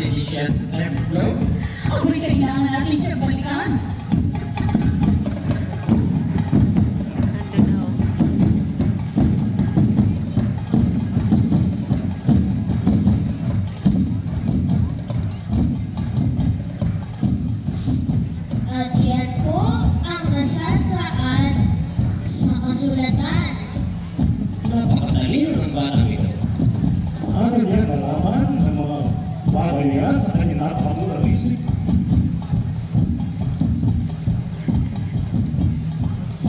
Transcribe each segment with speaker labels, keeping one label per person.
Speaker 1: delicious templo.
Speaker 2: Ako'y kailangan natin siya balikan.
Speaker 3: At yan po ang nasasaad sa kasulatan.
Speaker 4: Napakatalino ng batang ito.
Speaker 5: Ano niya nalaman ng mga bagay niya sa kanyang napakamurang isip?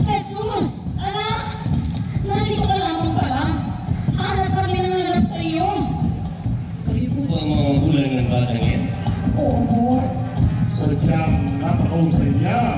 Speaker 2: Jesus! Anak! Nandito ka lamang pala. Hanap kami ng hanap sa iyo.
Speaker 4: Kayo po ba ang mga magulang ng batang yan?
Speaker 2: Oo.
Speaker 5: Sadyang napakausay niya